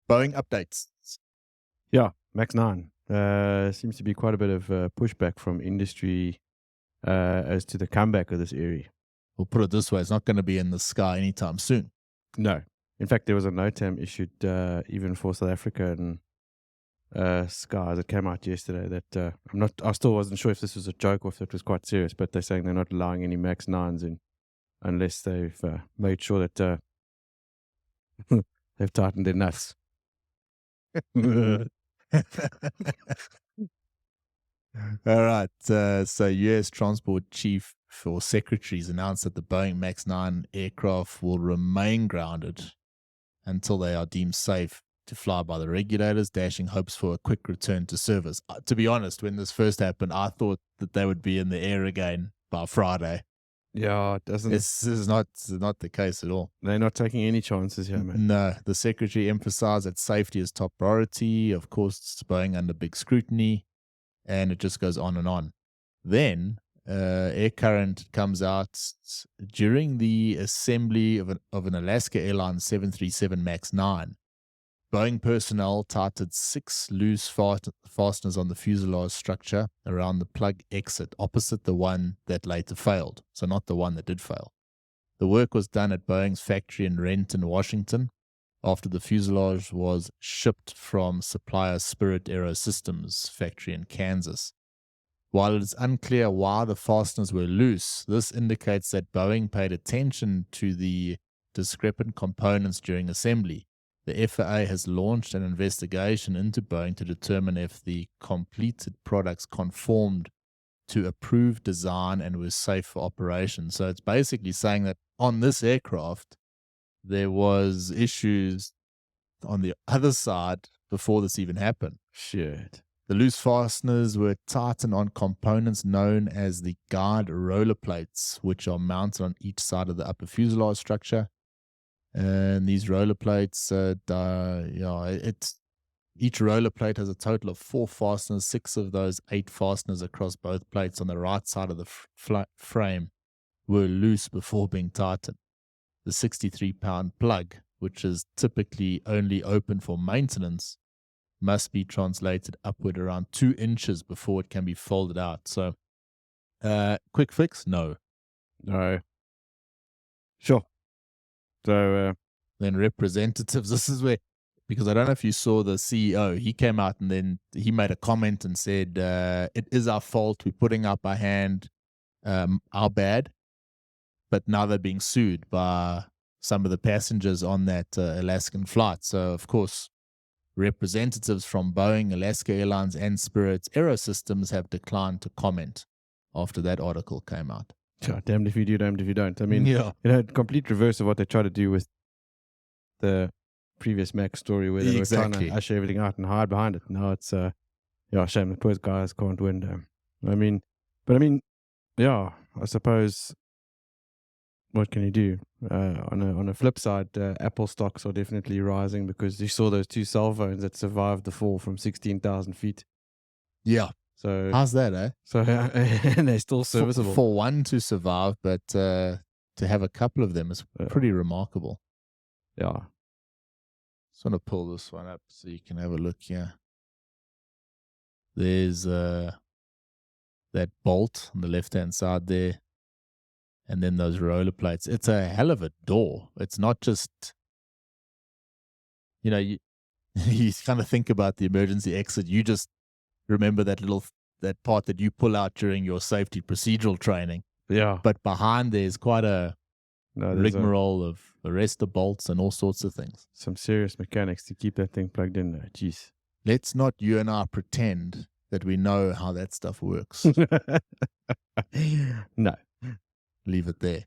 Boeing updates. Yeah, Max 9. Seems to be quite a bit of pushback from industry as to the comeback of this area. We'll put it this way, it's not going to be in the sky anytime soon. No. In fact, there was a NOTAM issued even for South Africa and skies that came out yesterday that I still wasn't sure if this was a joke or if it was quite serious, but they're saying they're not allowing any Max 9s in unless they've made sure that they've tightened their nuts. All right. So U.S. Transport Chief or Secretaries announced that the Boeing Max 9 aircraft will remain grounded until they are deemed safe to fly by the regulators, dashing hopes for a quick return to service. To be honest, when this first happened, I thought that they would be in the air again by Friday. Yeah, it doesn't. This is not the case at all. They're not taking any chances here, man. No, the secretary emphasized that safety is top priority. Of course, it's Boeing under big scrutiny, and it just goes on and on. Then Air Current comes out during the assembly of an Alaska Airlines 737 MAX 9. Boeing personnel tightened 6 loose fasteners on the fuselage structure around the plug exit opposite the one that later failed, so not the one that did fail. The work was done at Boeing's factory in Renton, Washington, after the fuselage was shipped from supplier Spirit AeroSystems factory in Kansas. While it is unclear why the fasteners were loose, this indicates that Boeing paid attention to the discrepant components during assembly. The FAA has launched an investigation into Boeing to determine if the completed products conformed to approved design and were safe for operation. So it's basically saying that on this aircraft, there was issues on the other side before this even happened. Shit. The loose fasteners were tightened on components known as the guide roller plates, which are mounted on each side of the upper fuselage structure. And these roller plates, each roller plate has a total of 4 fasteners, 6 of those 8 fasteners across both plates on the right side of the frame were loose before being tightened. The 63-pound plug, which is typically only open for maintenance, must be translated upward around 2 inches before it can be folded out. So, quick fix? No. Sure. So then representatives, this is where, because I don't know if you saw the CEO, he came out and then he made a comment and said, it is our fault, we're putting up our hand, our bad, but now they're being sued by some of the passengers on that Alaskan flight. So, of course, representatives from Boeing, Alaska Airlines, and Spirit AeroSystems have declined to comment after that article came out. Sure, damned if you do, damned if you don't. I mean, yeah. Complete reverse of what they try to do with the previous Max story where they were trying to usher everything out and hide behind it. Now it's, shame the poor guys can't win. I suppose, what can you do? On a flip side, Apple stocks are definitely rising because you saw those 2 cell phones that survived the fall from 16,000 feet. Yeah. So how's that, eh? So and they're still serviceable. For one to survive, but to have a couple of them is pretty remarkable. Yeah. Just want to pull this one up so you can have a look here. There's that bolt on the left-hand side there. And then those roller plates. It's a hell of a door. It's not just, you kind of think about the emergency exit. You just remember that part that you pull out during your safety procedural training. Yeah. But behind there's quite a rigmarole of arrestor bolts and all sorts of things. Some serious mechanics to keep that thing plugged in there. Jeez. Let's not you and I pretend that we know how that stuff works. No. Leave it there.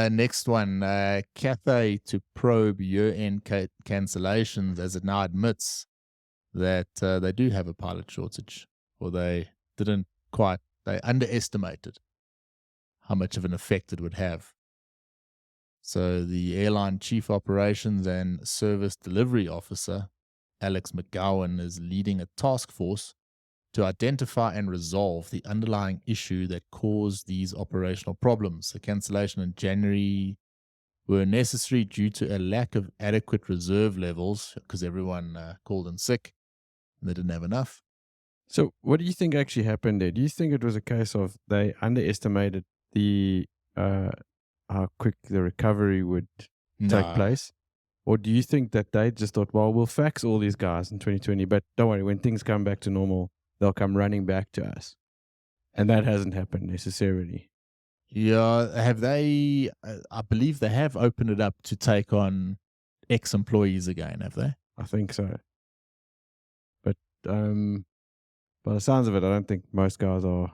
Next one, Cathay to probe year-end cancellations as it now admits that they do have a pilot shortage, or they underestimated how much of an effect it would have. So the airline chief operations and service delivery officer, Alex McGowan, is leading a task force to identify and resolve the underlying issue that caused these operational problems. The cancellation in January were necessary due to a lack of adequate reserve levels because everyone called in sick and they didn't have enough. So, what do you think actually happened there? Do you think it was a case of they underestimated the how quick the recovery would take No. place, or do you think that they just thought, well, we'll fax all these guys in 2020, but don't worry, when things come back to normal, they'll come running back to us, and that hasn't happened necessarily. Yeah, have they? I believe they have opened it up to take on ex-employees again. Have they? I think so, but by the sounds of it, I don't think most guys are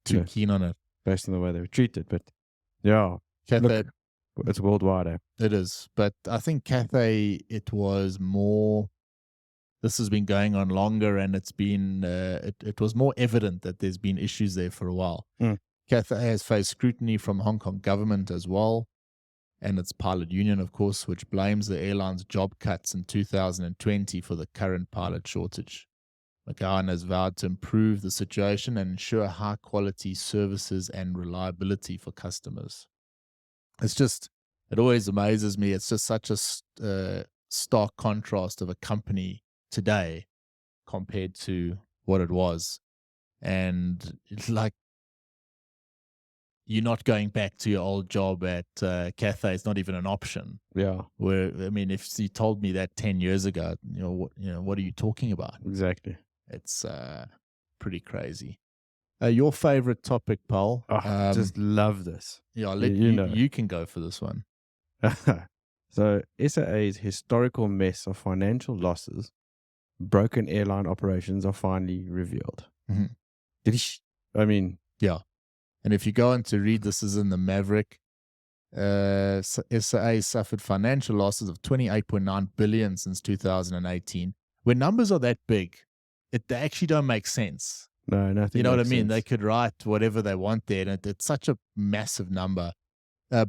Too Yeah. keen on it. based on the way they were treated. But yeah, Cathay, it's worldwide. it is, but I think Cathay, it was more. This has been going on longer, and it's been. It was more evident that there's been issues there for a while. Mm. Cathay has faced scrutiny from Hong Kong government as well, and its pilot union, of course, which blames the airline's job cuts in 2020 for the current pilot shortage. McGowan has vowed to improve the situation and ensure high quality services and reliability for customers. It always amazes me. It's just such a stark contrast of a company today compared to what it was. And it's like, you're not going back to your old job at Cathay. It's not even an option. Yeah, Where, I mean, if you told me that 10 years ago, what are you talking about? exactly. It's pretty crazy. Your favorite topic, Paul? Oh, just love this. Yeah, you can go for this one. So, SAA's historical mess of financial losses, broken airline operations are finally revealed. Mm-hmm. I mean, yeah. And if you go on to read, this is in the Maverick. SAA suffered financial losses of 28.9 billion since 2018. When numbers are that big, they actually don't make sense. no, nothing. You know what I makes mean? sense. They could write whatever they want there, and it's such a massive number.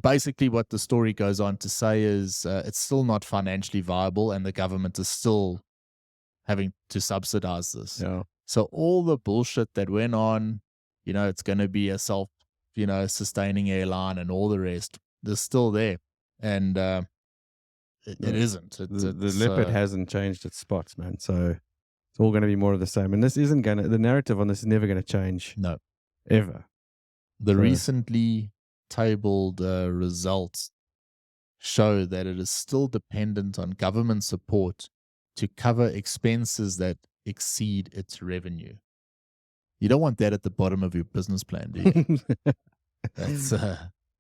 Basically, what the story goes on to say is it's still not financially viable, and the government is still having to subsidize this. Yeah. So all the bullshit that went on, it's going to be a sustaining airline and all the rest, they're still there. And it isn't. The leopard hasn't changed its spots, man. So it's all going to be more of the same. And this isn't going to, the narrative on this is never going to change. No. Ever. The recently tabled results show that it is still dependent on government support to cover expenses that exceed its revenue. You don't want that at the bottom of your business plan, do you? That's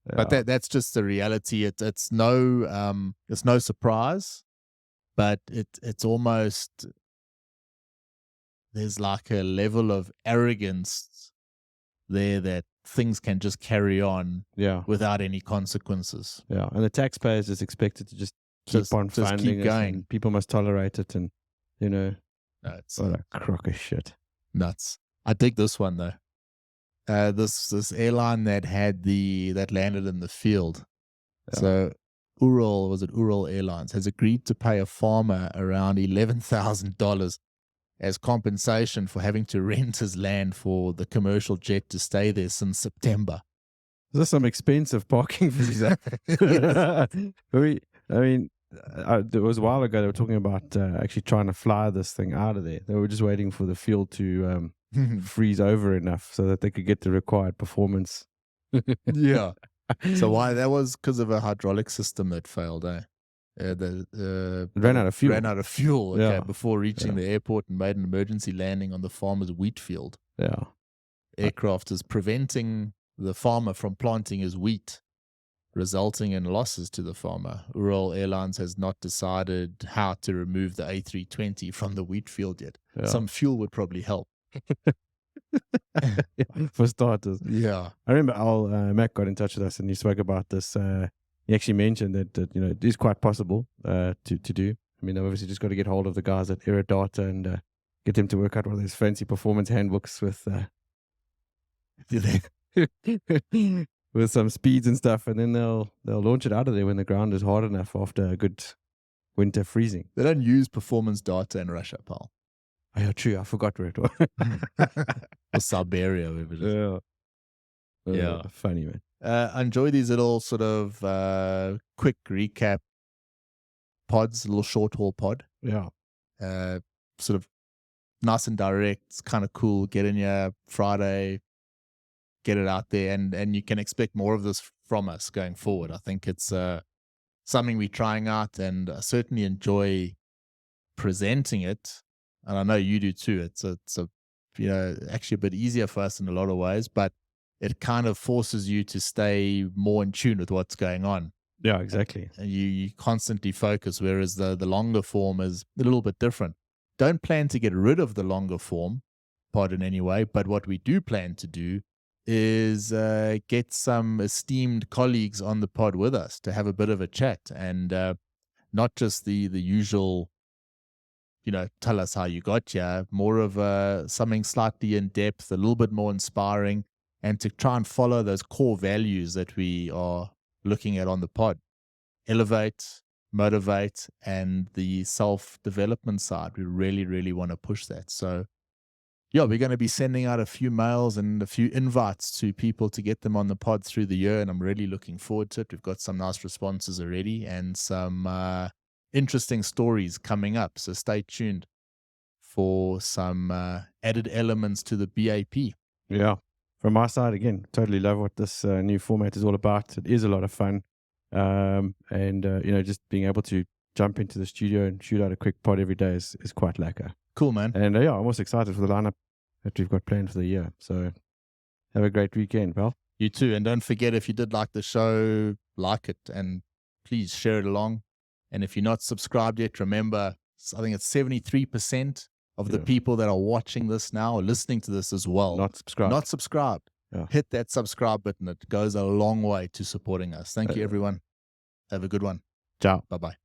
but that's just the reality. It's no surprise, but it's almost, there's like a level of arrogance there that things can just carry on without any consequences. Yeah, and the taxpayer is just expected to just keep funding going. And people must tolerate it, and no, it's what a crock of shit. Nuts. I dig this one though. This airline that landed in the field. Yeah. So Ural Airlines has agreed to pay a farmer around $11,000 as compensation for having to rent his land for the commercial jet to stay there since September. Is this some expensive parking fees? It was a while ago they were talking about actually trying to fly this thing out of there. They were just waiting for the fuel to freeze over enough so that they could get the required performance. Yeah. So why? That was because of a hydraulic system that failed, eh? It ran out of fuel. Before reaching the airport and made an emergency landing on the farmer's wheat field. Yeah. Aircraft is preventing the farmer from planting his wheat, resulting in losses to the farmer. Ural Airlines has not decided how to remove the A320 from the wheat field yet. Yeah. Some fuel would probably help. For starters. Yeah. I remember Mac got in touch with us and he spoke about this. He actually mentioned that it is quite possible to do. I mean, they've obviously just got to get hold of the guys at Aerodata and get them to work out one of those fancy performance handbooks with with some speeds and stuff, and then they'll launch it out of there when the ground is hard enough after a good winter freezing. They don't use performance data in Russia, pal. Oh, yeah, true. I forgot where it was. Or Siberia, wherever it is. Yeah. Funny, man. I enjoy these little sort of quick recap pods, a little short haul pod. Yeah. Uh, sort of nice and direct. It's kind of cool. Get in here Friday, get it out there, and you can expect more of this from us going forward. I think it's something we're trying out, and I certainly enjoy presenting it. And I know you do too. It's a actually a bit easier for us in a lot of ways, but it kind of forces you to stay more in tune with what's going on. Yeah, exactly. And you constantly focus, whereas the longer form is a little bit different. Don't plan to get rid of the longer form pod in any way, but what we do plan to do is get some esteemed colleagues on the pod with us to have a bit of a chat, and not just the usual, tell us how you got here, more of something slightly in depth, a little bit more inspiring, and to try and follow those core values that we are looking at on the pod. Elevate, motivate, and the self-development side. We really, really want to push that. So, yeah, we're going to be sending out a few mails and a few invites to people to get them on the pod through the year, and I'm really looking forward to it. We've got some nice responses already and some interesting stories coming up. So stay tuned for some added elements to the BAP. Yeah. From my side, again, totally love what this new format is all about. It is a lot of fun. And just being able to jump into the studio and shoot out a quick pod every day is quite lekker. Cool, man. And I'm also excited for the lineup that we've got planned for the year. So have a great weekend, pal. You too. And don't forget, if you did like the show, like it, and please share it along. And if you're not subscribed yet, remember, I think it's 73% of the people that are watching this now or listening to this as well. Not subscribed. Yeah. Hit that subscribe button. It goes a long way to supporting us. Thank you, everyone. Have a good one. Ciao. Bye-bye.